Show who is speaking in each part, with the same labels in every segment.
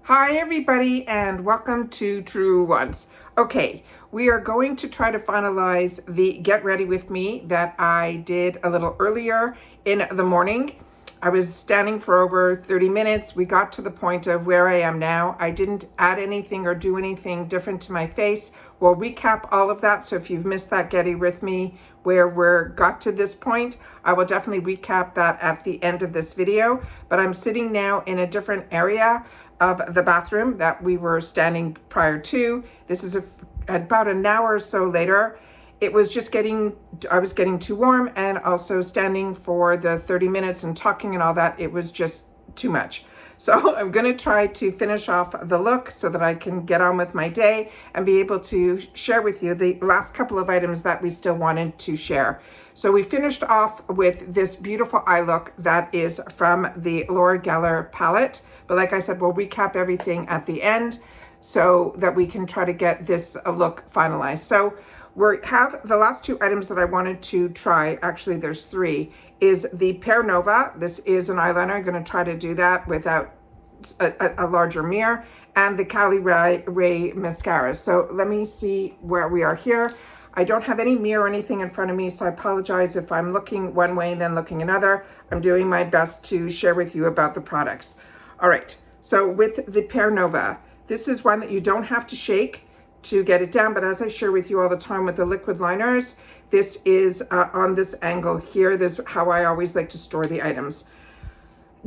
Speaker 1: Hi everybody and welcome to Truewants. Okay, we are going to try to finalize the Get Ready With Me that I did a little earlier in the morning. I was standing for over 30 minutes. We got to the point of where I am now. I didn't add anything or do anything different to my face. We'll recap all of that. So if you've missed that Get Ready With Me where we're got to this point, I will definitely recap that at the end of this video. But I'm sitting now in a different area of the bathroom that we were standing prior to. This is about an hour or so later. It was just I was getting too warm, and also standing for the 30 minutes and talking and all that, it was just too much. So I'm gonna try to finish off the look so that I can get on with my day and be able to share with you the last couple of items that we still wanted to share. So we finished off with this beautiful eye look that is from the Laura Geller palette. But like I said, we'll recap everything at the end so that we can try to get this look finalized. So we have the last two items that I wanted to try. Actually, there's three. Is the Pear Nova. This is an eyeliner. I'm going to try to do that without a larger mirror. And the Cali Ray Mascara. So let me see where we are here. I don't have any mirror or anything in front of me, so I apologize if I'm looking one way and then looking another. I'm doing my best to share with you about the products. All right, so with the Pear Nova, this is one that you don't have to shake to get it down, but as I share with you all the time with the liquid liners, this is on this angle here. This is how I always like to store the items.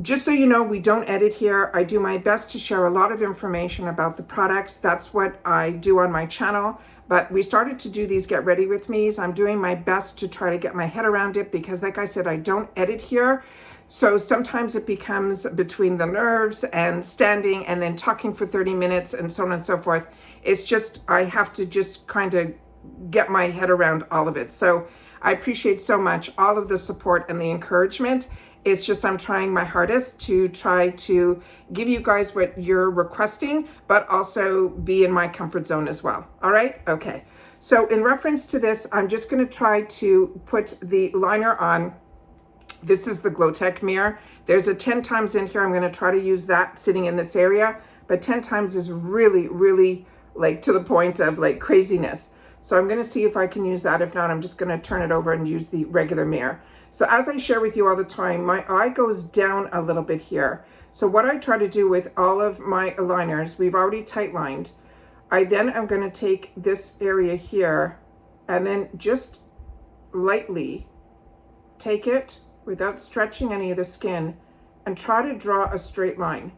Speaker 1: Just so you know, we don't edit here. I do my best to share a lot of information about the products. That's what I do on my channel. But we started to do these Get Ready With Me's. I'm doing my best to try to get my head around it because, like I said, I don't edit here. So sometimes it becomes between the nerves and standing and then talking for 30 minutes and so on and so forth. It's just, I have to just kind of get my head around all of it. So I appreciate so much all of the support and the encouragement. It's just I'm trying my hardest to try to give you guys what you're requesting, but also be in my comfort zone as well. All right? Okay. So in reference to this, I'm just going to try to put the liner on. This is the Glowtech mirror. There's a 10 times in here. I'm going to try to use that sitting in this area, but 10 times is really, really like to the point of like craziness. So I'm going to see if I can use that. If not, I'm just going to turn it over and use the regular mirror. So as I share with you all the time, my eye goes down a little bit here. So what I try to do with all of my liners, we've already tight lined. I then am going to take this area here and then just lightly take it without stretching any of the skin and try to draw a straight line.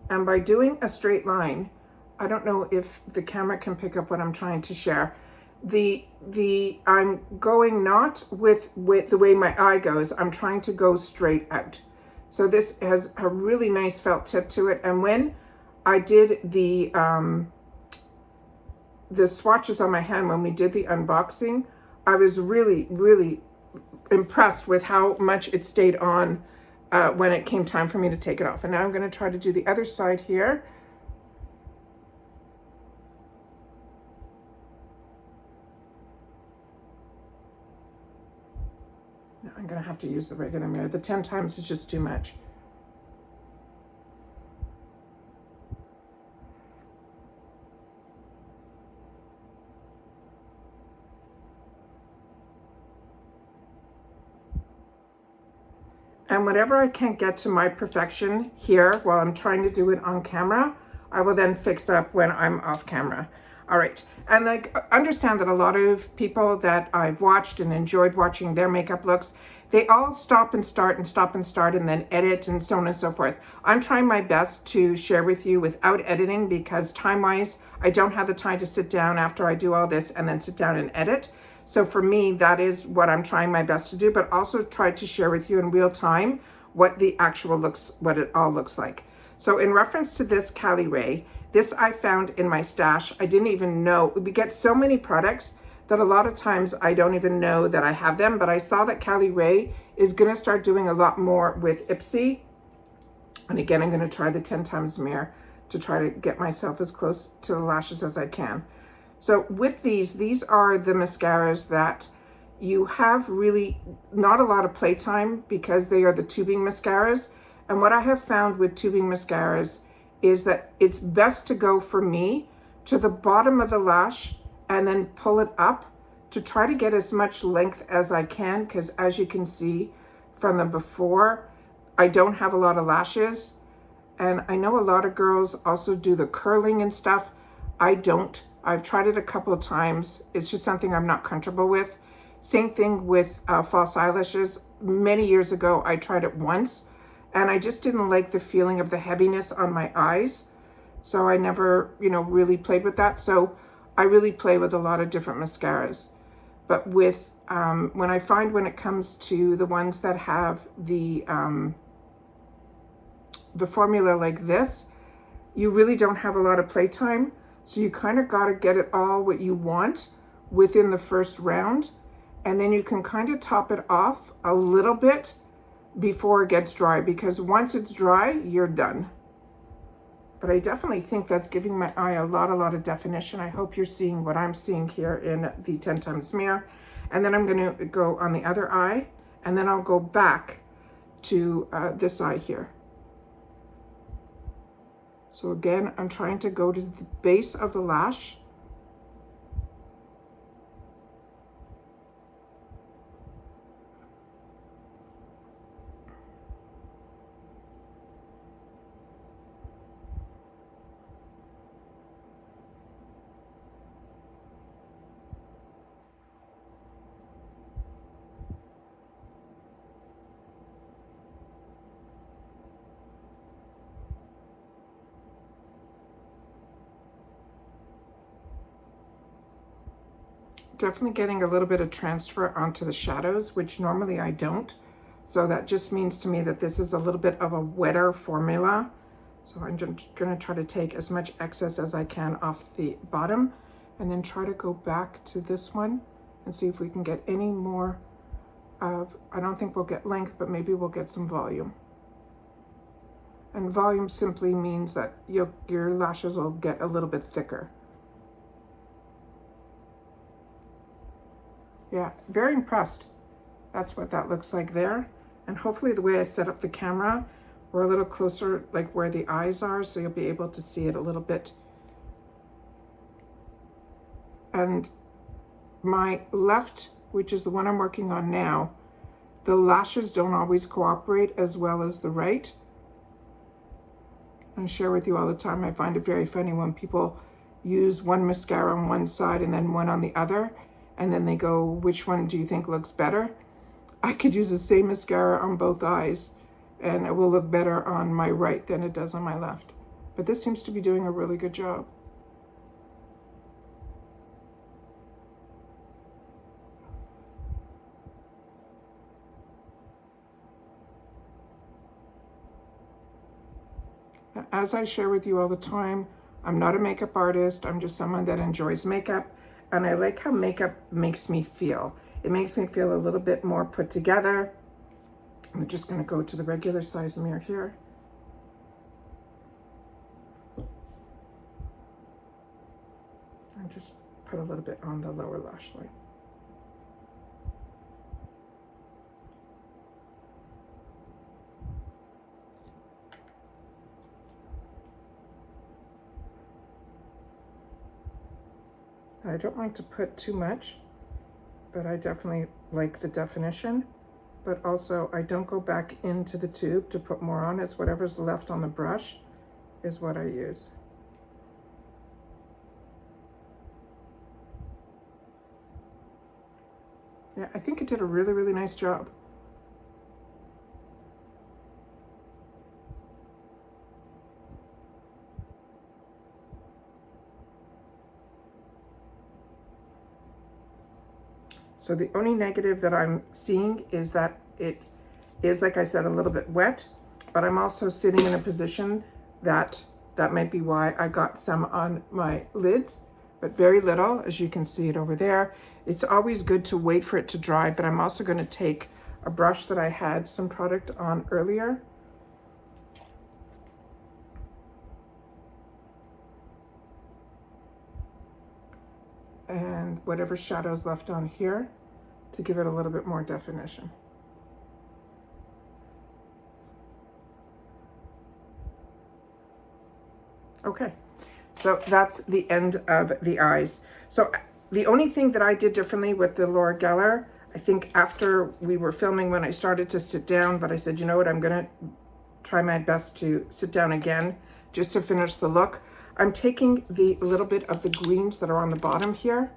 Speaker 1: And by doing a straight line, I don't know if the camera can pick up what I'm trying to share. I'm going not with the way my eye goes, I'm trying to go straight out. So this has a really nice felt tip to it. And when I did the swatches on my hand, when we did the unboxing, I was really, really impressed with how much it stayed on when it came time for me to take it off. And now I'm going to try to do the other side here. Now I'm going to have to use the regular mirror. The 10 times is just too much. And whatever I can't get to my perfection here while I'm trying to do it on camera, I will then fix up when I'm off camera. All right, and like understand that a lot of people that I've watched and enjoyed watching their makeup looks, they all stop and start and stop and start and then edit and so on and so forth. I'm trying my best to share with you without editing because time-wise, I don't have the time to sit down after I do all this and then sit down and edit. So for me, that is what I'm trying my best to do, but also try to share with you in real time what the actual looks, what it all looks like. So in reference to this Cali Ray, this I found in my stash. I didn't even know, we get so many products that a lot of times I don't even know that I have them, but I saw that Cali Ray is gonna start doing a lot more with IPSY. And again, I'm gonna try the 10 times mirror to try to get myself as close to the lashes as I can. So with these are the mascaras that you have really not a lot of playtime because they are the tubing mascaras. And what I have found with tubing mascaras is that it's best to go, for me, to the bottom of the lash and then pull it up to try to get as much length as I can, because as you can see from the before, I don't have a lot of lashes. And I know a lot of girls also do the curling and stuff. I don't. I've tried it a couple of times. It's just something I'm not comfortable with. Same thing with false eyelashes. Many years ago, I tried it once, and I just didn't like the feeling of the heaviness on my eyes. So I never, really played with that. So I really play with a lot of different mascaras. But with, when it comes to the ones that have the formula like this, you really don't have a lot of playtime. So you kind of got to get it all what you want within the first round. And then you can kind of top it off a little bit before it gets dry, because once it's dry, you're done. But I definitely think that's giving my eye a lot of definition. I hope you're seeing what I'm seeing here in the 10 times mirror. And then I'm going to go on the other eye, and then I'll go back to this eye here. So again, I'm trying to go to the base of the lash. Definitely getting a little bit of transfer onto the shadows, which normally I don't. So that just means to me that this is a little bit of a wetter formula. So I'm just gonna try to take as much excess as I can off the bottom, and then try to go back to this one and see if we can get any more of, I don't think we'll get length, but maybe we'll get some volume. And volume simply means that your lashes will get a little bit thicker. Yeah, very impressed. That's what that looks like there. And hopefully the way I set up the camera, we're a little closer like where the eyes are, so you'll be able to see it a little bit. And my left, which is the one I'm working on now, the lashes don't always cooperate as well as the right. I share with you all the time, I find it very funny when people use one mascara on one side and then one on the other, and then they go, which one do you think looks better? I could use the same mascara on both eyes, and it will look better on my right than it does on my left. But this seems to be doing a really good job. As I share with you all the time, I'm not a makeup artist. I'm just someone that enjoys makeup, and I like how makeup makes me feel. It makes me feel a little bit more put together. I'm just going to go to the regular size mirror here. And just put a little bit on the lower lash line. I don't like to put too much, but I definitely like the definition. But also I don't go back into the tube to put more on. It's whatever's left on the brush is what I use. Yeah, I think it did a really, really nice job. So the only negative that I'm seeing is that it is, like I said, a little bit wet, but I'm also sitting in a position that might be why I got some on my lids, but very little, as you can see it over there. It's always good to wait for it to dry, but I'm also going to take a brush that I had some product on earlier. And whatever shadows left on here to give it a little bit more definition. Okay, so that's the end of the eyes. So the only thing that I did differently with the Laura Geller, I think after we were filming when I started to sit down, but I said, you know what, I'm gonna try my best to sit down again just to finish the look. I'm taking the little bit of the greens that are on the bottom here.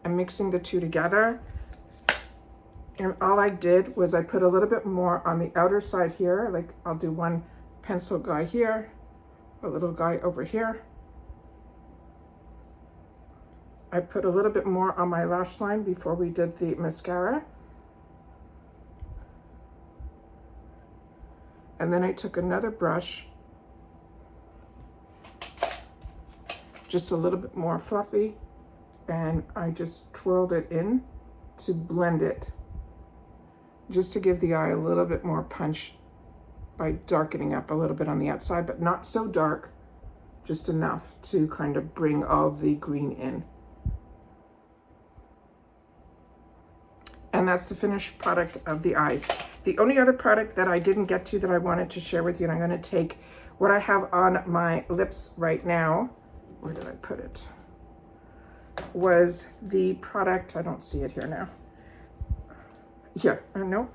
Speaker 1: I'm mixing the two together. And all I did was I put a little bit more on the outer side here. Like I'll do one pencil guy here, a little guy over here. I put a little bit more on my lash line before we did the mascara. And then I took another brush, just a little bit more fluffy, and I just twirled it in to blend it, just to give the eye a little bit more punch by darkening up a little bit on the outside, but not so dark, just enough to kind of bring all the green in. And that's the finished product of the eyes. The only other product that I didn't get to that I wanted to share with you, and I'm gonna take what I have on my lips right now, where did I put it? Was the product, I don't see it here now. Here, no.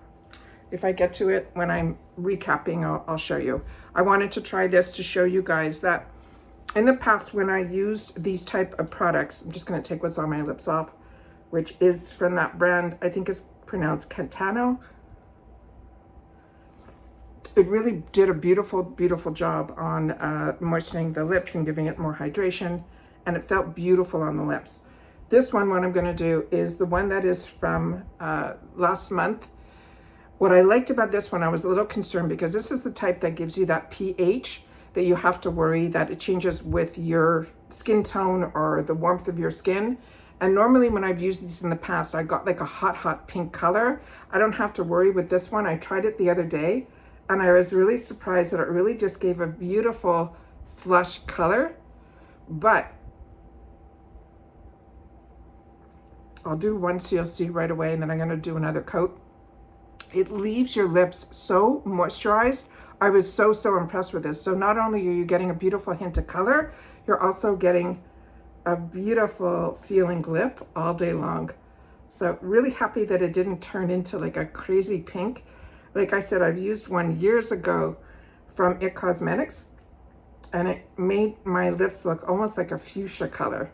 Speaker 1: If I get to it when I'm recapping, I'll show you. I wanted to try this to show you guys that in the past when I used these type of products, I'm just gonna take what's on my lips off, which is from that brand, I think it's pronounced Cantano. It really did a beautiful, beautiful job on moistening the lips and giving it more hydration, and it felt beautiful on the lips. This one, what I'm gonna do is the one that is from last month. What I liked about this one, I was a little concerned because this is the type that gives you that pH that you have to worry that it changes with your skin tone or the warmth of your skin. And normally when I've used these in the past, I got like a hot, hot pink color. I don't have to worry with this one. I tried it the other day and I was really surprised that it really just gave a beautiful flush color. But I'll do one so you'll see right away, and then I'm gonna do another coat. It leaves your lips so moisturized. I was so impressed with this. So not only are you getting a beautiful hint of color, you're also getting a beautiful feeling lip all day long. So really happy that it didn't turn into like a crazy pink. Like I said, I've used one years ago from IT Cosmetics and it made my lips look almost like a fuchsia color.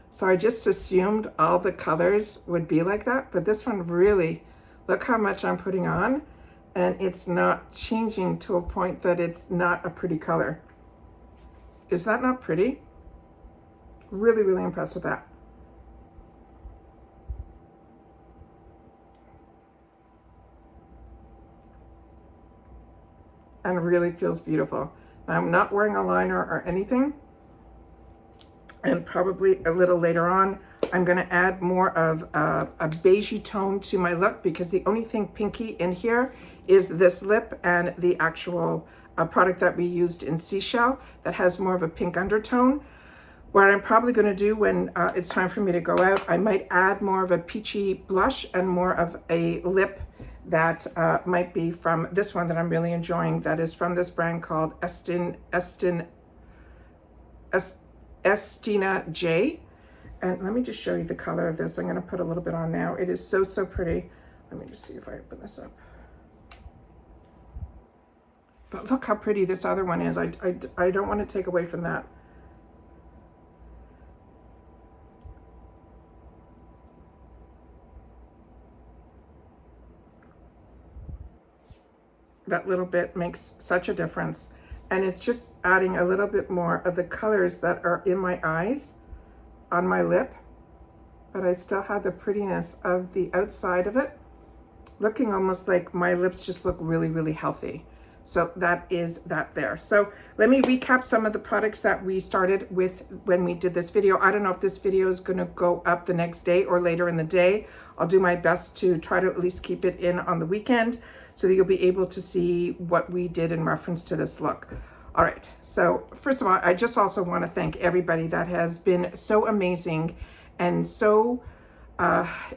Speaker 1: So I just assumed all the colors would be like that, but this one really, look how much I'm putting on and it's not changing to a point that it's not a pretty color. Is that not pretty? Really, really impressed with that. And really feels beautiful. I'm not wearing a liner or anything. And probably a little later on, I'm gonna add more of a beigey tone to my look because the only thing pinky in here is this lip and the actual product that we used in Seashell that has more of a pink undertone. What I'm probably gonna do when it's time for me to go out, I might add more of a peachy blush and more of a lip that might be from this one that I'm really enjoying, that is from this brand called Estina J. And let me just show you the color of this. I'm gonna put a little bit on now. It is so pretty. Let me just see if I open this up. But look how pretty this other one is. I don't want to take away from that. That little bit makes such a difference. And it's just adding a little bit more of the colors that are in my eyes on my lip, but I still have the prettiness of the outside of it, looking almost like my lips just look really, really healthy. So that is that there. So let me recap some of the products that we started with when we did this video. I don't know if this video is gonna go up the next day or later in the day. I'll do my best to try to at least keep it in on the weekend so that you'll be able to see what we did in reference to this look. All right, so first of all, I just also want to thank everybody that has been so amazing and so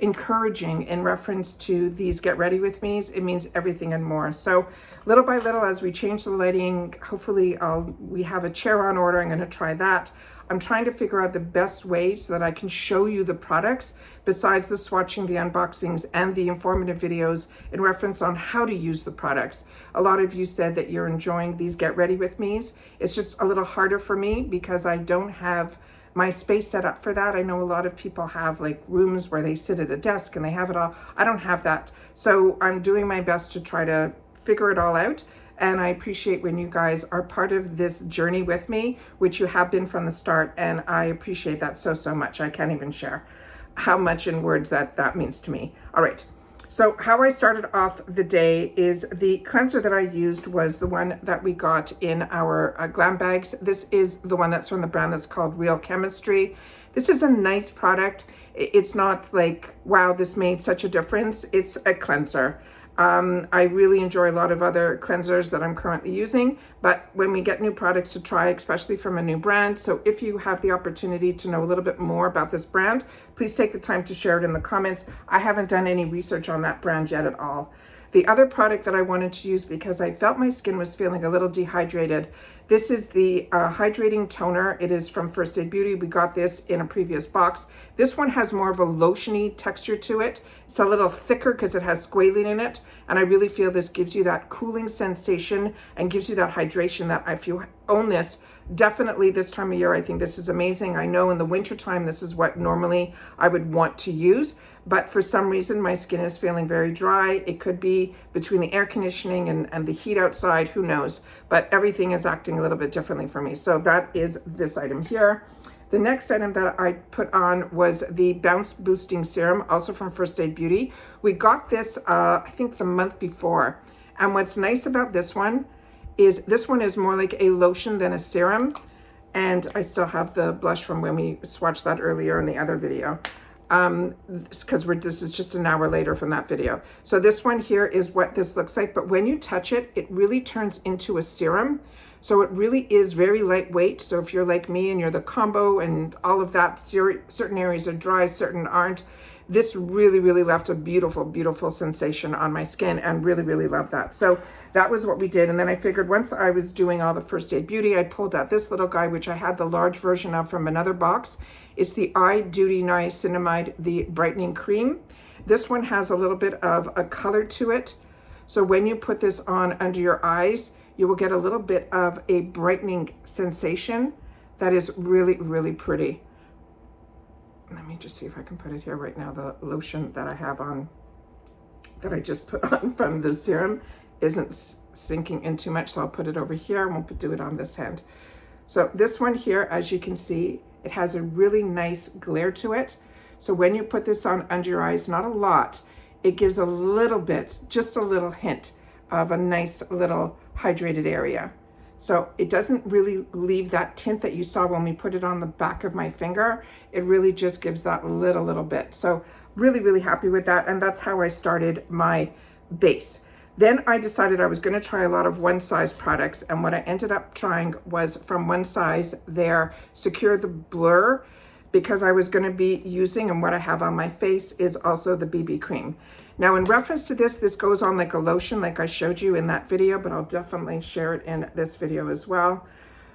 Speaker 1: encouraging in reference to these Get Ready With Me's. It means everything and more. So little by little, as we change the lighting, hopefully we have a chair on order. I'm going to try that. I'm trying to figure out the best way so that I can show you the products besides the swatching, the unboxings, and the informative videos in reference on how to use the products. A lot of you said that you're enjoying these Get Ready With Me's. It's just a little harder for me because I don't have my space set up for that. I know a lot of people have like rooms where they sit at a desk and they have it all. I don't have that. So I'm doing my best to try to figure it all out. And I appreciate when you guys are part of this journey with me, which you have been from the start. And I appreciate that so, so much. I can't even share how much in words that means to me. All right. So how I started off the day is the cleanser that I used was the one that we got in our glam bags. This is the one that's from the brand that's called Real Chemistry. This is a nice product. It's not like, wow, this made such a difference. It's a cleanser. I really enjoy a lot of other cleansers that I'm currently using, but when we get new products to try, especially from a new brand, so if you have the opportunity to know a little bit more about this brand, please take the time to share it in the comments. I haven't done any research on that brand yet at all. The other product that I wanted to use because I felt my skin was feeling a little dehydrated. This is the hydrating toner. It is from First Aid Beauty. We got this in a previous box. This one has more of a lotiony texture to it. It's a little thicker because it has squalene in it. And I really feel this gives you that cooling sensation and gives you that hydration that if you own this, definitely this time of year, I think this is amazing. I know in the winter time, this is what normally I would want to use. But for some reason, my skin is feeling very dry. It could be between the air conditioning and the heat outside, who knows? But everything is acting a little bit differently for me. So that is this item here. The next item that I put on was the Bounce Boosting Serum, also from First Aid Beauty. We got this, I think the month before. And what's nice about this one is more like a lotion than a serum. And I still have the blush from when we swatched that earlier in the other video. Because this is just an hour later from that video. So this one here is what this looks like, but when you touch it, it really turns into a serum. So it really is very lightweight. So if you're like me and you're the combo and all of that, certain areas are dry, certain aren't, this really, really left a beautiful, beautiful sensation on my skin and really, really love that. So that was what we did. And then I figured once I was doing all the First Aid Beauty, I pulled out this little guy, which I had the large version of from another box. It's the Eye Duty Niacinamide, the brightening cream. This one has a little bit of a color to it. So when you put this on under your eyes, you will get a little bit of a brightening sensation that is really, really pretty. Let me just see if I can put it here right now. The lotion that I have on, that I just put on from the serum, isn't sinking in too much. So I'll put it over here and we'll do it on this hand. So this one here, as you can see, it has a really nice glare to it. So when you put this on under your eyes, not a lot, it gives a little bit, just a little hint of a nice little hydrated area. So it doesn't really leave that tint that you saw when we put it on the back of my finger. It really just gives that little bit. So really, really happy with that. And that's how I started my base. Then I decided I was going to try a lot of One Size products. And what I ended up trying was from One Size their Secure the Blur, because I was going to be using, and what I have on my face is also the BB cream. Now in reference to this goes on like a lotion like I showed you in that video, but I'll definitely share it in this video as well.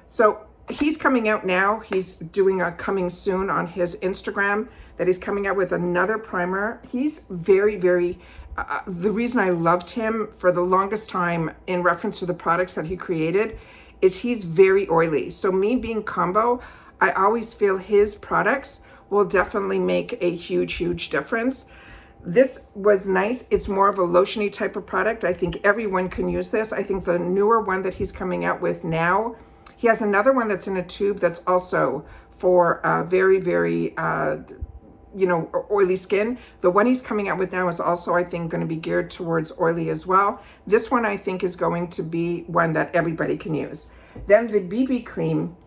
Speaker 1: So he's coming out now. He's doing a coming soon on his Instagram that he's coming out with another primer. He's very, very, the reason I loved him for the longest time in reference to the products that he created is he's very oily. So me being combo, I always feel his products will definitely make a huge, huge difference. This was nice. It's more of a lotiony type of product. I think everyone can use this. I think the newer one that he's coming out with now, he has another one that's in a tube that's also for very, very, oily skin. The one he's coming out with now is also, I think, going to be geared towards oily as well. This one, I think, is going to be one that everybody can use. Then the BB cream,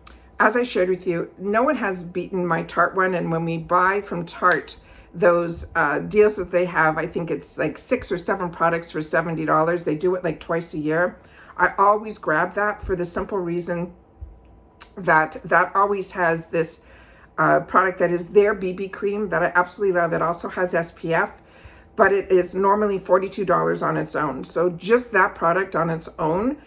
Speaker 1: as I shared with you, no one has beaten my Tarte one. And when we buy from Tarte, those deals that they have, I think it's like 6 or 7 products for $70. They do it like twice a year. I always grab that for the simple reason that that always has this product that is their BB cream that I absolutely love. It also has SPF, but it is normally $42 on its own. So just that product on its own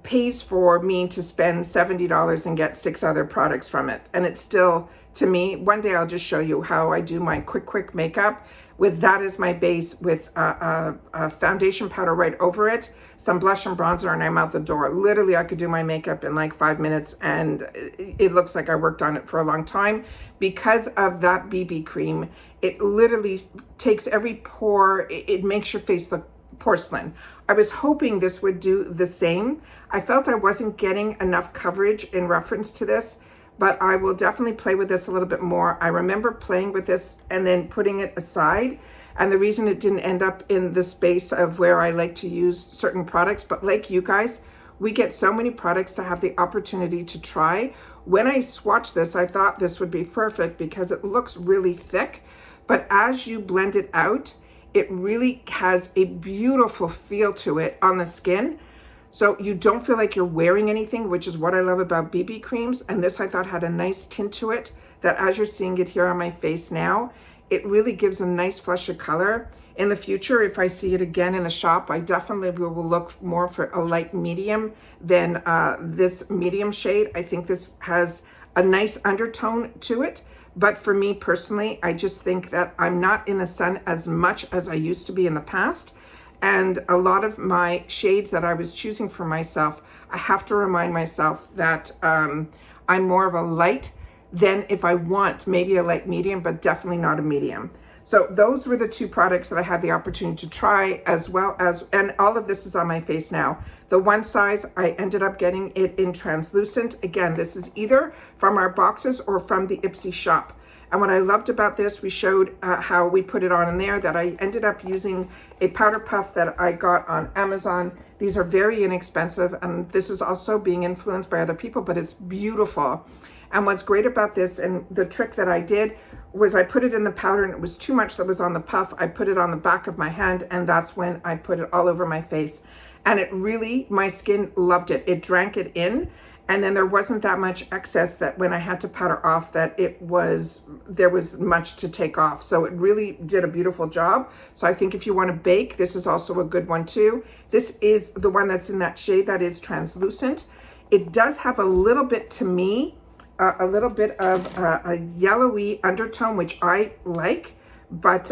Speaker 1: pays for me to spend $70 and get 6 other products from it. And it's still, to me, one day I'll just show you how I do my quick makeup with that as my base, with a foundation powder right over it, some blush and bronzer, and I'm out the door. Literally, I could do my makeup in like 5 minutes and it looks like I worked on it for a long time. Because of that BB cream, it literally takes every pore. It makes your face look porcelain. I was hoping this would do the same. I felt I wasn't getting enough coverage in reference to this, but I will definitely play with this a little bit more. I remember playing with this and then putting it aside. And the reason it didn't end up in the space of where I like to use certain products, but like you guys, we get so many products to have the opportunity to try. When I swatched this, I thought this would be perfect because it looks really thick, but as you blend it out, it really has a beautiful feel to it on the skin. So you don't feel like you're wearing anything, which is what I love about BB creams. And this I thought had a nice tint to it that as you're seeing it here on my face now, it really gives a nice flush of color. In the future, if I see it again in the shop, I definitely will look more for a light medium than this medium shade. I think this has a nice undertone to it. But for me personally, I just think that I'm not in the sun as much as I used to be in the past. And a lot of my shades that I was choosing for myself, I have to remind myself that I'm more of a light than if I want maybe a light medium, but definitely not a medium. So those were the 2 products that I had the opportunity to try, as well as, and all of this is on my face now. The one size, I ended up getting it in translucent. Again, this is either from our boxes or from the IPSY shop. And what I loved about this, we showed how we put it on in there, that I ended up using a powder puff that I got on Amazon. These are very inexpensive, and this is also being influenced by other people, but it's beautiful. And what's great about this, and the trick that I did, was I put it in the powder and it was too much that was on the puff. I put it on the back of my hand, and that's when I put it all over my face. And it really, my skin loved it. It drank it in. And then there wasn't that much excess that when I had to powder off that there was much to take off. So it really did a beautiful job. So I think if you want to bake, this is also a good one too. This is the one that's in that shade that is translucent. It does have a little bit, to me, a little bit of a yellowy undertone, which I like. But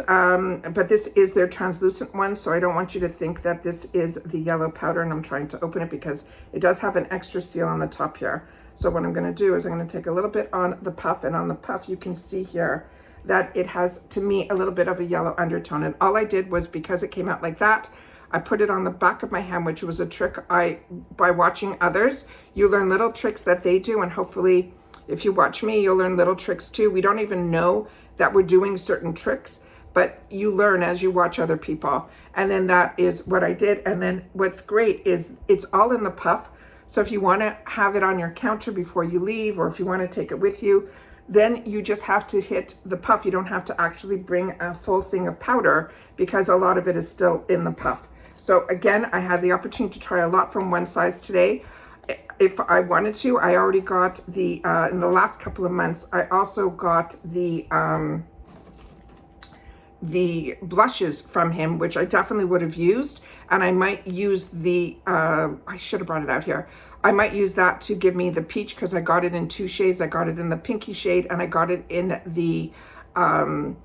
Speaker 1: this is their translucent one, so I don't want you to think that this is the yellow powder, and I'm trying to open it because it does have an extra seal on the top here. So what I'm going to do is I'm going to take a little bit on the puff, and on the puff you can see here that it has, to me, a little bit of a yellow undertone. And all I did was, because it came out like that, I put it on the back of my hand, which was a trick by watching others, you learn little tricks that they do, and hopefully if you watch me, you'll learn little tricks too. We don't even know that we're doing certain tricks, but you learn as you watch other people. And then that is what I did. And then what's great is it's all in the puff. So if you want to have it on your counter before you leave, or if you want to take it with you, then you just have to hit the puff. You don't have to actually bring a full thing of powder because a lot of it is still in the puff. So again, I had the opportunity to try a lot from one size today. If I wanted to, I already got the, in the last couple of months, I also got the blushes from him, which I definitely would have used. And I might use the, I should have brought it out here. I might use that to give me the peach, because I got it in 2 shades. I got it in the pinky shade, and I got it in the, coral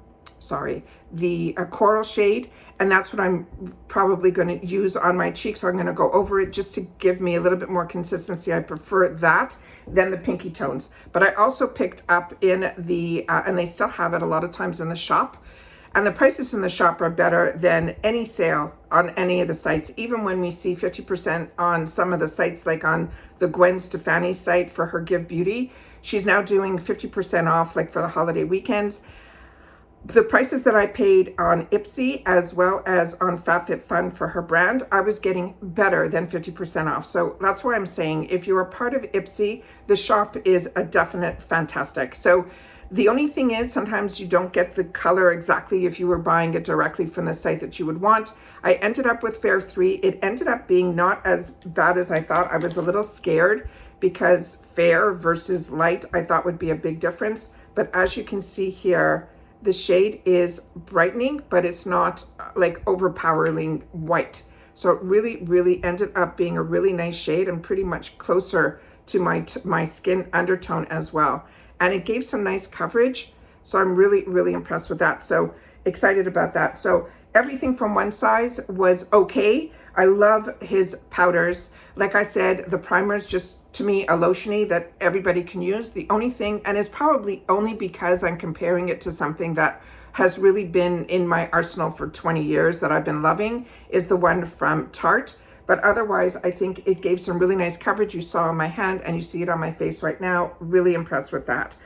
Speaker 1: shade. And that's what I'm probably going to use on my cheeks. So I'm going to go over it just to give me a little bit more consistency. I prefer that than the pinky tones. But I also picked up in the, and they still have it a lot of times in the shop. And the prices in the shop are better than any sale on any of the sites. Even when we see 50% on some of the sites, like on the Gwen Stefani's site for her Give Beauty, she's now doing 50% off, like for the holiday weekends. The prices that I paid on IPSY as well as on FabFitFun for her brand, I was getting better than 50% off. So that's why I'm saying if you're a part of IPSY, the shop is a definite fantastic. So the only thing is sometimes you don't get the color exactly if you were buying it directly from the site that you would want. I ended up with Fair 3. It ended up being not as bad as I thought. I was a little scared because fair versus light I thought would be a big difference. But as you can see here, the shade is brightening, but it's not like overpowering white. So it really ended up being a really nice shade and pretty much closer to my skin undertone as well. And it gave some nice coverage. So I'm really impressed with that. So excited about that. So everything from one size was okay. I love his powders. Like I said, the primer is just, to me, a lotiony that everybody can use. The only thing, and it's probably only because I'm comparing it to something that has really been in my arsenal for 20 years that I've been loving, is the one from Tarte. But otherwise, I think it gave some really nice coverage. You saw on my hand and you see it on my face right now. Really impressed with that.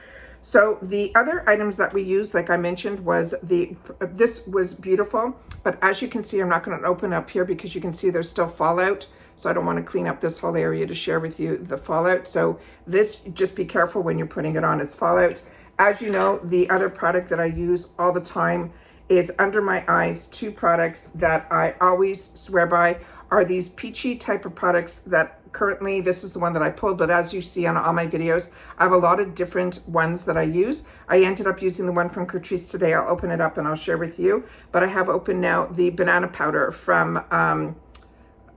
Speaker 1: So the other items that we used, like I mentioned, was this was beautiful. But as you can see, I'm not going to open up here because you can see there's still fallout. So I don't want to clean up this whole area to share with you the fallout. So this, just be careful when you're putting it on, it's fallout. As you know, the other product that I use all the time is under my eyes. Two products that I always swear by are these peachy type of products that currently, this is the one that I pulled, but as you see on all my videos, I have a lot of different ones that I use. I ended up using the one from Catrice today. I'll open it up and I'll share with you. But I have open now the banana powder from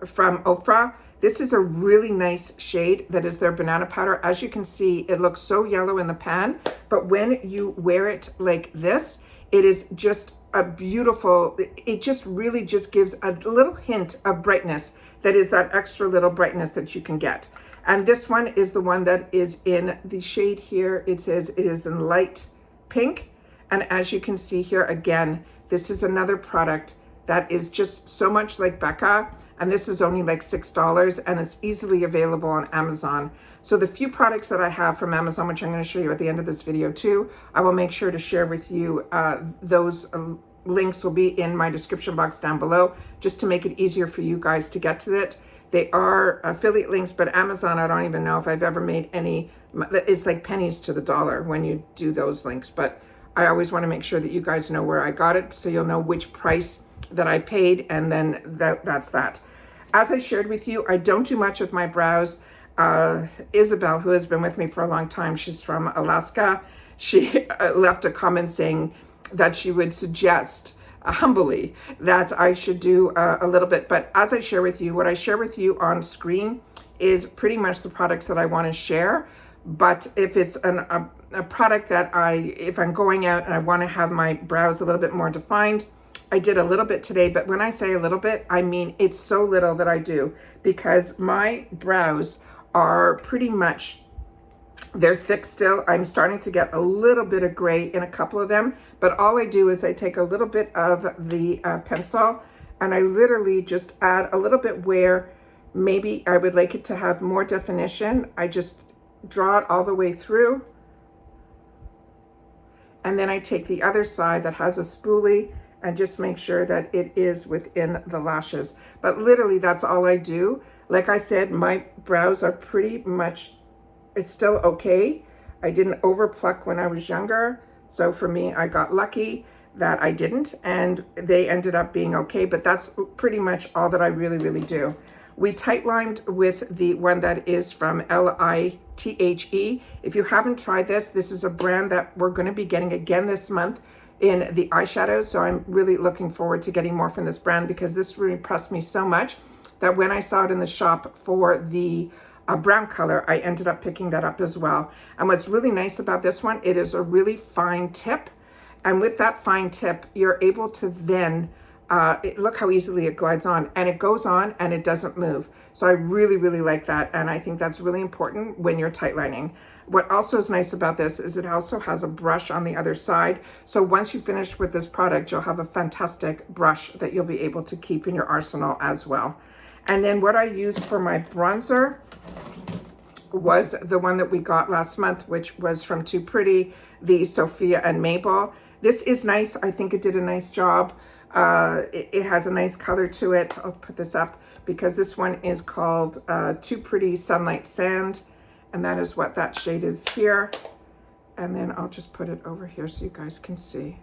Speaker 1: Ofra. This is a really nice shade that is their banana powder. As you can see, it looks so yellow in the pan, but when you wear it like this, it is just a beautiful, it just really just gives a little hint of brightness that is that extra little brightness that you can get. And this one is the one that is in the shade here. It says it is in light pink. And as you can see here, again, this is another product that is just so much like Becca. And this is only like $6 and it's easily available on Amazon. So the few products that I have from Amazon, which I'm going to show you at the end of this video too, I will make sure to share with you. Those links will be in my description box down below, just to make it easier for you guys to get to it. They are affiliate links, but Amazon, I don't even know if I've ever made any. It's like pennies to the dollar when you do those links. But I always want to make sure that you guys know where I got it, so you'll know which price that I paid, and then that's that. As I shared with you, I don't do much with my brows. Isabel, who has been with me for a long time, she's from Alaska. She left a comment saying that she would suggest humbly that I should do a little bit. But as I share with you, what I share with you on screen is pretty much the products that I want to share. But if it's a product that if I'm going out and I want to have my brows a little bit more defined, I did a little bit today. But when I say a little bit, I mean it's so little that I do, because my brows are pretty much, they're thick still. I'm starting to get a little bit of gray in a couple of them, but all I do is I take a little bit of the pencil and I literally just add a little bit where maybe I would like it to have more definition. I just draw it all the way through. And then I take the other side that has a spoolie and just make sure that it is within the lashes. But literally that's all I do. Like I said, my brows are pretty much, it's still okay. I didn't over pluck when I was younger. So for me, I got lucky that I didn't, and they ended up being okay. But that's pretty much all that I really do. We tight lined with the one that is from LITHE. If you haven't tried this, this is a brand that we're going to be getting again this month in the eyeshadows. So I'm really looking forward to getting more from this brand, because this really impressed me so much that when I saw it in the shop for the brown color, I ended up picking that up as well. And what's really nice about this one, it is a really fine tip. And with that fine tip, you're able to then, look how easily it glides on, and it goes on and it doesn't move. So I really like that. And I think that's really important when you're tight lining. What also is nice about this is it also has a brush on the other side. So once you finish with this product, you'll have a fantastic brush that you'll be able to keep in your arsenal as well. And then what I used for my bronzer was the one that we got last month, which was from Too Pretty, the Sophia and Mabel. This is nice. I think it did a nice job. It has a nice color to it. I'll put this up because this one is called Too Pretty Sunlight Sand. And that is what that shade is here. And then I'll just put it over here so you guys can see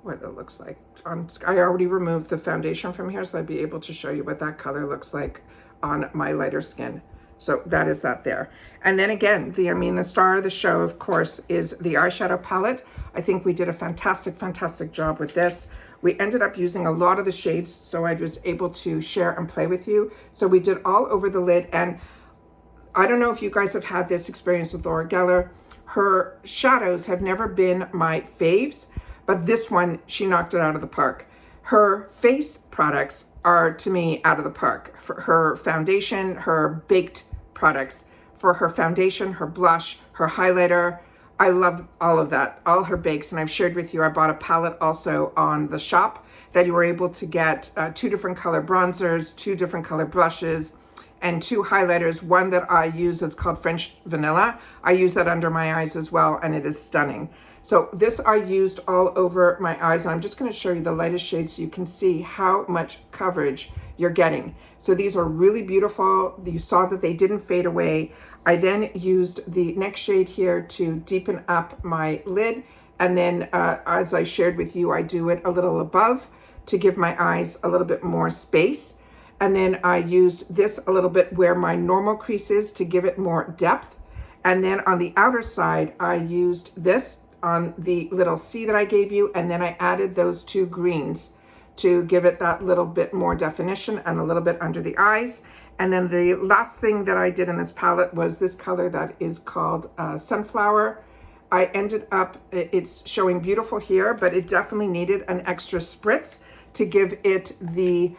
Speaker 1: what it looks like. I already removed the foundation from here, so I'd be able to show you what that color looks like on my lighter skin. So that is that there. And then again, the star of the show, of course, is the eyeshadow palette. I think we did a fantastic, fantastic job with this. We ended up using a lot of the shades, so I was able to share and play with you. So we did all over the lid, and I don't know if you guys have had this experience with Laura Geller. Her shadows have never been my faves, but this one, she knocked it out of the park. Her face products are, to me, out of the park. For her foundation, her baked products, for her foundation, her blush, her highlighter, I love all of that, all her bakes. And I've shared with you, I bought a palette also on the shop that you were able to get 2 different color bronzers, 2 different color blushes, and 2 highlighters. One that I use that's called French Vanilla. I use that under my eyes as well, and it is stunning. So this I used all over my eyes. I'm just going to show you the lightest shade so you can see how much coverage you're getting. So these are really beautiful. You saw that they didn't fade away. I then used the next shade here to deepen up my lid. And then as I shared with you, I do it a little above to give my eyes a little bit more space. And then I used this a little bit where my normal crease is to give it more depth. And then on the outer side, I used this on the little C that I gave you. And then I added those 2 greens to give it that little bit more definition and a little bit under the eyes. And then the last thing that I did in this palette was this color that is called Sunflower. I ended up, it's showing beautiful here, but it definitely needed an extra spritz to give it the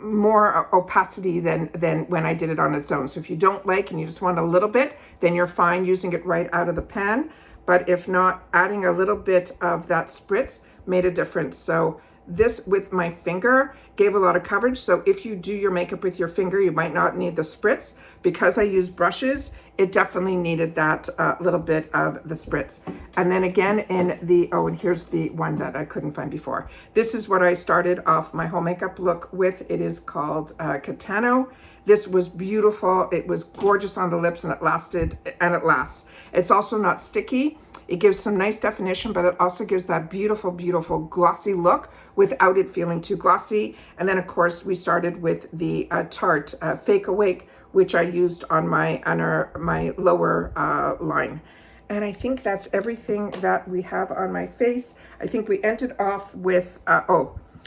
Speaker 1: more opacity than when I did it on its own. So if you don't like and you just want a little bit, then you're fine using it right out of the pan. But if not, adding a little bit of that spritz made a difference. So this with my finger gave a lot of coverage. So if you do your makeup with your finger, you might not need the spritz. Because I use brushes, it definitely needed that little bit of the spritz. And then again in the, oh, and here's the one that I couldn't find before. This is what I started off my whole makeup look with. It is called Catano. This was beautiful. It was gorgeous on the lips, and it lasted, and it lasts. It's also not sticky. It gives some nice definition, but it also gives that beautiful, beautiful glossy look without it feeling too glossy. And then of course we started with the Tarte Fake Awake, which I used on my lower line. And I think that's everything that we have on my face. I think we ended off with,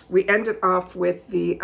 Speaker 1: we ended off with the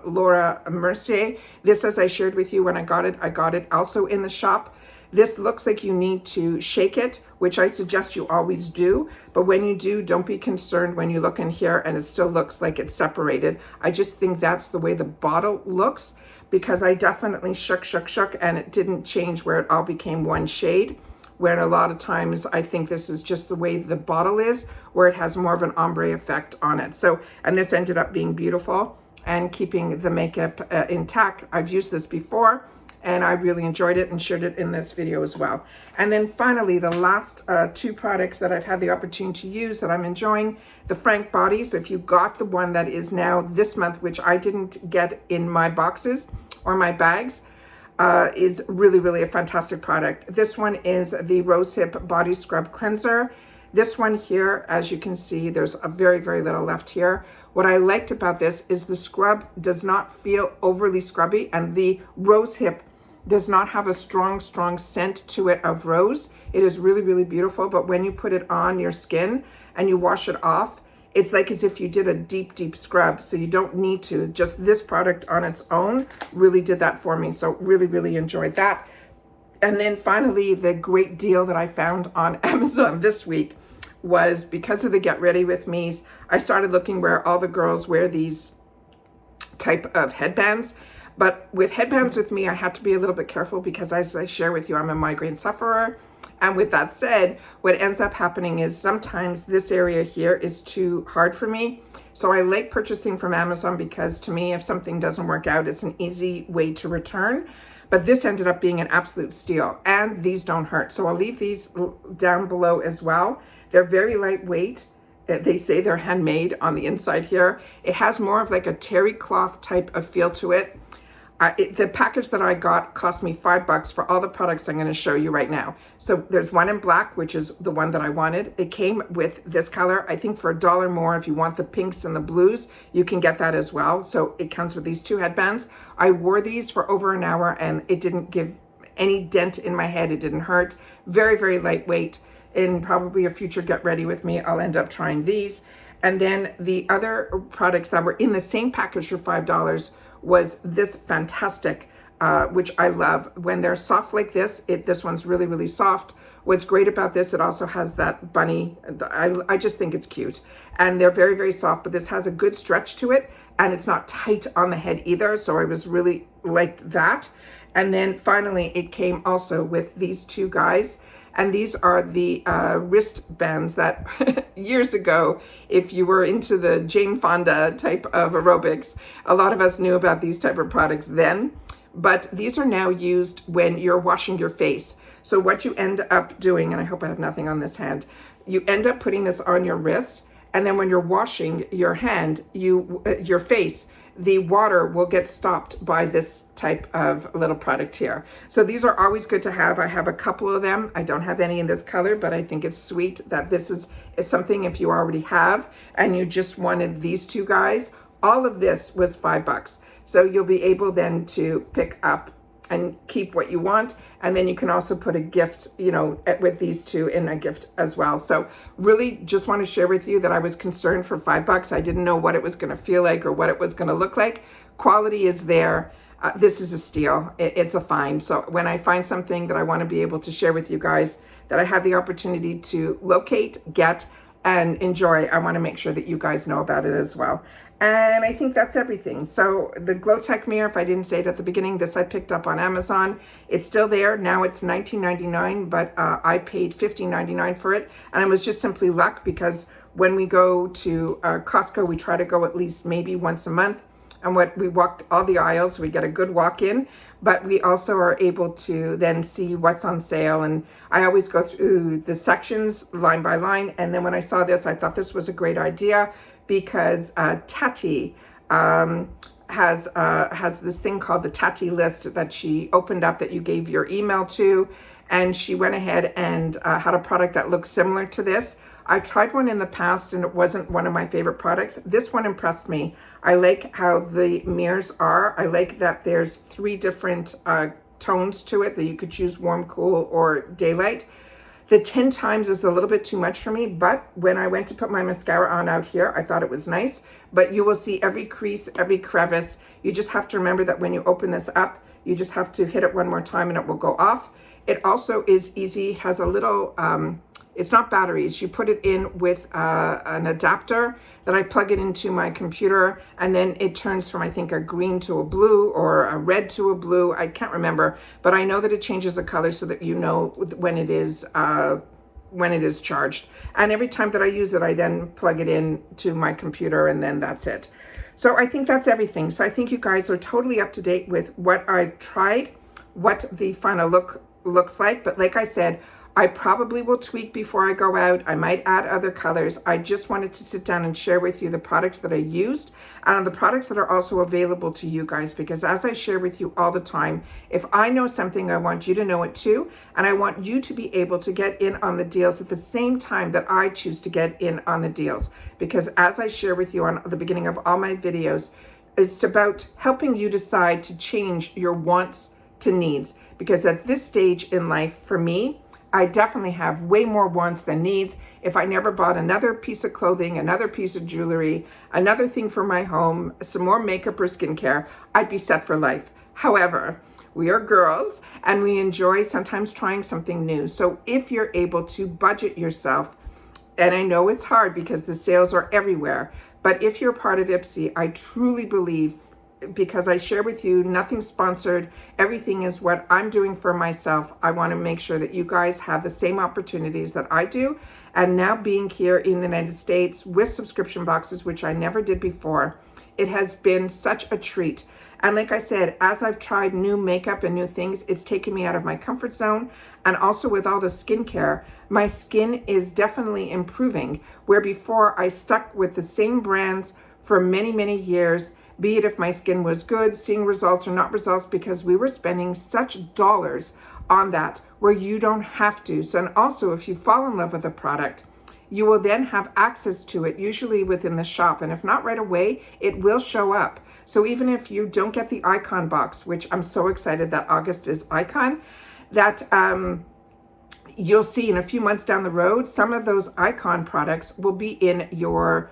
Speaker 1: Laura Mercier. This, as I shared with you when I got it also in the shop. This looks like you need to shake it, which I suggest you always do. But when you do, don't be concerned when you look in here and it still looks like it's separated. I just think that's the way the bottle looks, because I definitely shook and it didn't change where it all became one shade. Where a lot of times I think this is just the way the bottle is, where it has more of an ombre effect on it. So, and this ended up being beautiful and keeping the makeup intact. I've used this before, and I really enjoyed it and shared it in this video as well. And then finally, the last 2 products that I've had the opportunity to use that I'm enjoying, the Frank Body. So if you got the one that is now this month, which I didn't get in my boxes or my bags, is really, really a fantastic product. This one is the Rosehip Body Scrub Cleanser. This one here, as you can see, there's a very, very little left here. What I liked about this is the scrub does not feel overly scrubby, and the Rosehip does not have a strong scent to it of rose. It is really, really beautiful, but when you put it on your skin and you wash it off, it's like as if you did a deep scrub, so you don't need to. Just this product on its own really did that for me, so really, really enjoyed that. And then finally, the great deal that I found on Amazon this week was because of the Get Ready With Me's. I started looking where all the girls wear these type of headbands. But with headbands with me, I had to be a little bit careful because, as I share with you, I'm a migraine sufferer. And with that said, what ends up happening is sometimes this area here is too hard for me. So I like purchasing from Amazon because to me, if something doesn't work out, it's an easy way to return. But this ended up being an absolute steal, and these don't hurt. So I'll leave these down below as well. They're very lightweight. They say they're handmade on the inside here. It has more of like a terry cloth type of feel to it. The package that I got cost me $5 for all the products I'm going to show you right now. So there's one in black, which is the one that I wanted. It came with this color. I think for $1 more, if you want the pinks and the blues, you can get that as well. So it comes with these 2 headbands. I wore these for over an hour and it didn't give any dent in my head. It didn't hurt. Very, very lightweight. In probably a future Get Ready With Me, I'll end up trying these. And then the other products that were in the same package for $5 was this fantastic, which I love. When they're soft like this, this one's really, really soft. What's great about this, it also has that bunny, I just think it's cute. And they're very, very soft, but this has a good stretch to it, and it's not tight on the head either, so I was really liked that. And then finally, it came also with these 2 guys. And these are the wristbands that years ago, if you were into the Jane Fonda type of aerobics, a lot of us knew about these type of products then. But these are now used when you're washing your face. So what you end up doing, and I hope I have nothing on this hand, you end up putting this on your wrist. And then when you're washing your hand, your face, the water will get stopped by this type of little product here. So these are always good to have. I have a couple of them. I don't have any in this color, but I think it's sweet that this is something if you already have and you just wanted these 2 guys. All of this was $5. So you'll be able then to pick up and keep what you want. And then you can also put a gift, you know, with these 2 in a gift as well. So really just want to share with you that I was concerned for $5. I didn't know what it was going to feel like or what it was going to look like. Quality is there. This is a steal. It's a find. So when I find something that I want to be able to share with you guys, that I had the opportunity to locate, get, and enjoy, I want to make sure that you guys know about it as well. And I think that's everything. So the Glow Tech mirror, if I didn't say it at the beginning, this I picked up on Amazon. It's still there. Now it's $19.99, but I paid $15.99 for it. And it was just simply luck because when we go to Costco, we try to go at least maybe once a month. And we walked all the aisles, we get a good walk in, but we also are able to then see what's on sale. And I always go through the sections line by line. And then when I saw this, I thought this was a great idea because Tati has this thing called the Tati list that she opened up that you gave your email to. And she went ahead and had a product that looks similar to this. I tried one in the past and it wasn't one of my favorite products. This one impressed me. I like how the mirrors are. I like that there's 3 different tones to it that you could choose warm, cool, or daylight. The 10 times is a little bit too much for me, but when I went to put my mascara on out here, I thought it was nice. But you will see every crease, every crevice. You just have to remember that when you open this up, you just have to hit it one more time and it will go off. It also is easy. It has a little, it's not batteries. You put it in with an adapter that I plug it into my computer, and then it turns from, I think, a green to a blue or a red to a blue. I can't remember, but I know that it changes the color so that you know when it is charged. And every time that I use it, I then plug it in to my computer, and then that's it. So I think that's everything. So I think you guys are totally up to date with what I've tried, what the final look looks like. But like I said, I probably will tweak before I go out. I might add other colors. I just wanted to sit down and share with you the products that I used and the products that are also available to you guys, because as I share with you all the time, if I know something, I want you to know it too. And I want you to be able to get in on the deals at the same time that I choose to get in on the deals. Because as I share with you on the beginning of all my videos, it's about helping you decide to change your wants to needs. Because at this stage in life, for me, I definitely have way more wants than needs. If I never bought another piece of clothing, another piece of jewelry, another thing for my home, some more makeup or skincare, I'd be set for life. However, we are girls and we enjoy sometimes trying something new. So if you're able to budget yourself, and I know it's hard because the sales are everywhere, but if you're part of IPSY, I truly believe, because I share with you, nothing sponsored, everything is what I'm doing for myself. I want to make sure that you guys have the same opportunities that I do. And now being here in the United States with subscription boxes, which I never did before, it has been such a treat. And like I said, as I've tried new makeup and new things, it's taken me out of my comfort zone. And also with all the skincare, my skin is definitely improving, where before I stuck with the same brands for many, many years. be it if my skin was good, seeing results or not results, because we were spending such dollars on that where you don't have to. So, and also if you fall in love with a product, you will then have access to it, usually within the shop. And if not right away, it will show up. So even if you don't get the icon box, which I'm so excited that August is icon, that you'll see in a few months down the road, some of those icon products will be in your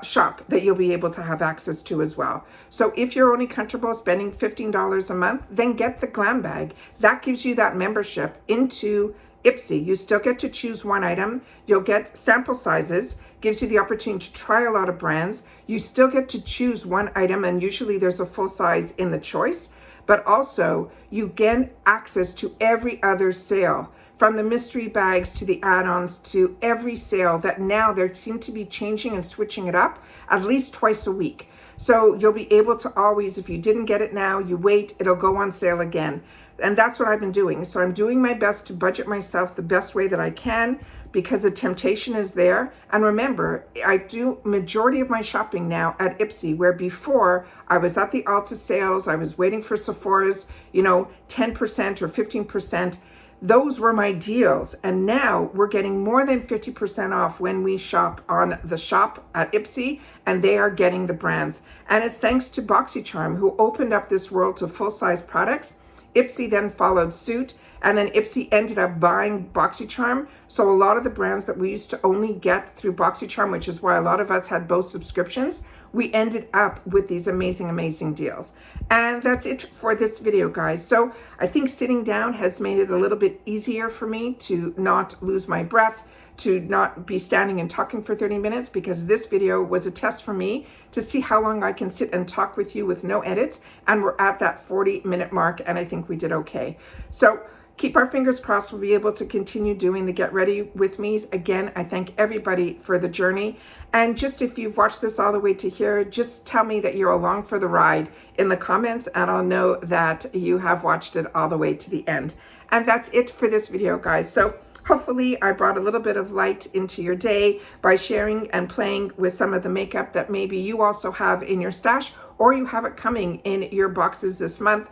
Speaker 1: shop that you'll be able to have access to as well. So if you're only comfortable spending $15 a month, then get the glam bag. That gives you that membership into IPSY. You still get to choose one item. You'll get sample sizes, gives you the opportunity to try a lot of brands. You still get to choose one item, and usually there's a full size in the choice, but also you get access to every other sale, from the mystery bags to the add-ons to every sale that now they seem to be changing and switching it up at least twice a week. So you'll be able to always, if you didn't get it now, you wait, it'll go on sale again. And that's what I've been doing. So I'm doing my best to budget myself the best way that I can, because the temptation is there. And remember, I do majority of my shopping now at IPSY, where before I was at the Ulta sales, I was waiting for Sephora's, 10% or 15%. Those were my deals. And now we're getting more than 50% off when we shop on the shop at IPSY, and they are getting the brands. And it's thanks to Boxycharm, who opened up this world to full-size products. IPSY then followed suit, and then IPSY ended up buying Boxycharm. So a lot of the brands that we used to only get through Boxycharm, which is why a lot of us had both subscriptions, we ended up with these amazing, amazing deals. And that's it for this video, guys. So I think sitting down has made it a little bit easier for me to not lose my breath, to not be standing and talking for 30 minutes, because this video was a test for me to see how long I can sit and talk with you with no edits. And we're at that 40-minute mark, and I think we did okay. So keep our fingers crossed we'll be able to continue doing the Get Ready With Me's. Again, I thank everybody for the journey. And just if you've watched this all the way to here, just tell me that you're along for the ride in the comments, and I'll know that you have watched it all the way to the end. And that's it for this video, guys. So hopefully I brought a little bit of light into your day by sharing and playing with some of the makeup that maybe you also have in your stash, or you have it coming in your boxes this month.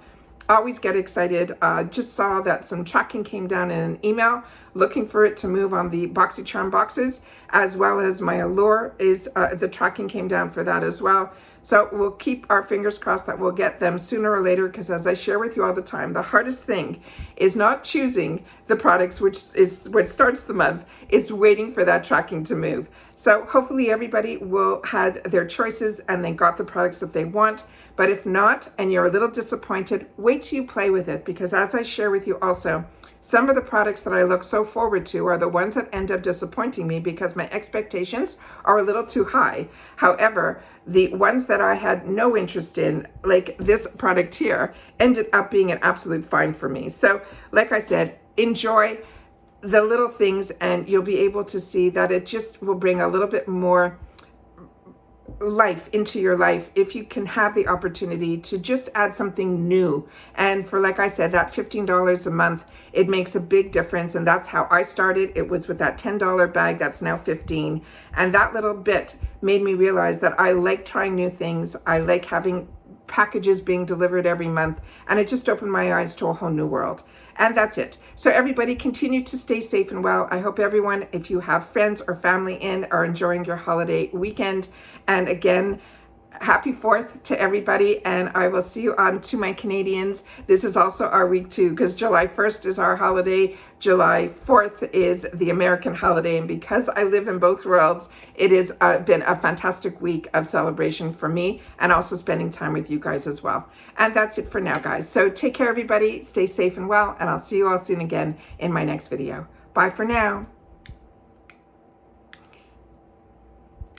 Speaker 1: Always get excited. Just saw that some tracking came down in an email, looking for it to move on the Boxycharm boxes, as well as my Allure is, the tracking came down for that as well. So we'll keep our fingers crossed that we'll get them sooner or later, because as I share with you all the time, the hardest thing is not choosing the products, which is what starts the month. It's waiting for that tracking to move. So hopefully everybody will had their choices and they got the products that they want. But if not, and you're a little disappointed, wait till you play with it, because as I share with you also, some of the products that I look so forward to are the ones that end up disappointing me because my expectations are a little too high. However, the ones that I had no interest in, like this product here, ended up being an absolute find for me. So like I said, enjoy the little things, and you'll be able to see that it just will bring a little bit more life into your life if you can have the opportunity to just add something new. And for, like I said, that $15 a month, it makes a big difference. And that's how I started. It was with that $10 bag that's now $15, and that little bit made me realize that I like trying new things. I like having packages being delivered every month, and it just opened my eyes to a whole new world. And that's it. So everybody, continue to stay safe and well. I hope everyone, if you have friends or family in, are enjoying your holiday weekend. And again, happy 4th to everybody, and I will see you on To My Canadians. This is also our week too, because July 1st is our holiday. July 4th is the American holiday, and because I live in both worlds, it has been a fantastic week of celebration for me, and also spending time with you guys as well. And that's it for now, guys. So take care, everybody. Stay safe and well, and I'll see you all soon again in my next video. Bye for now.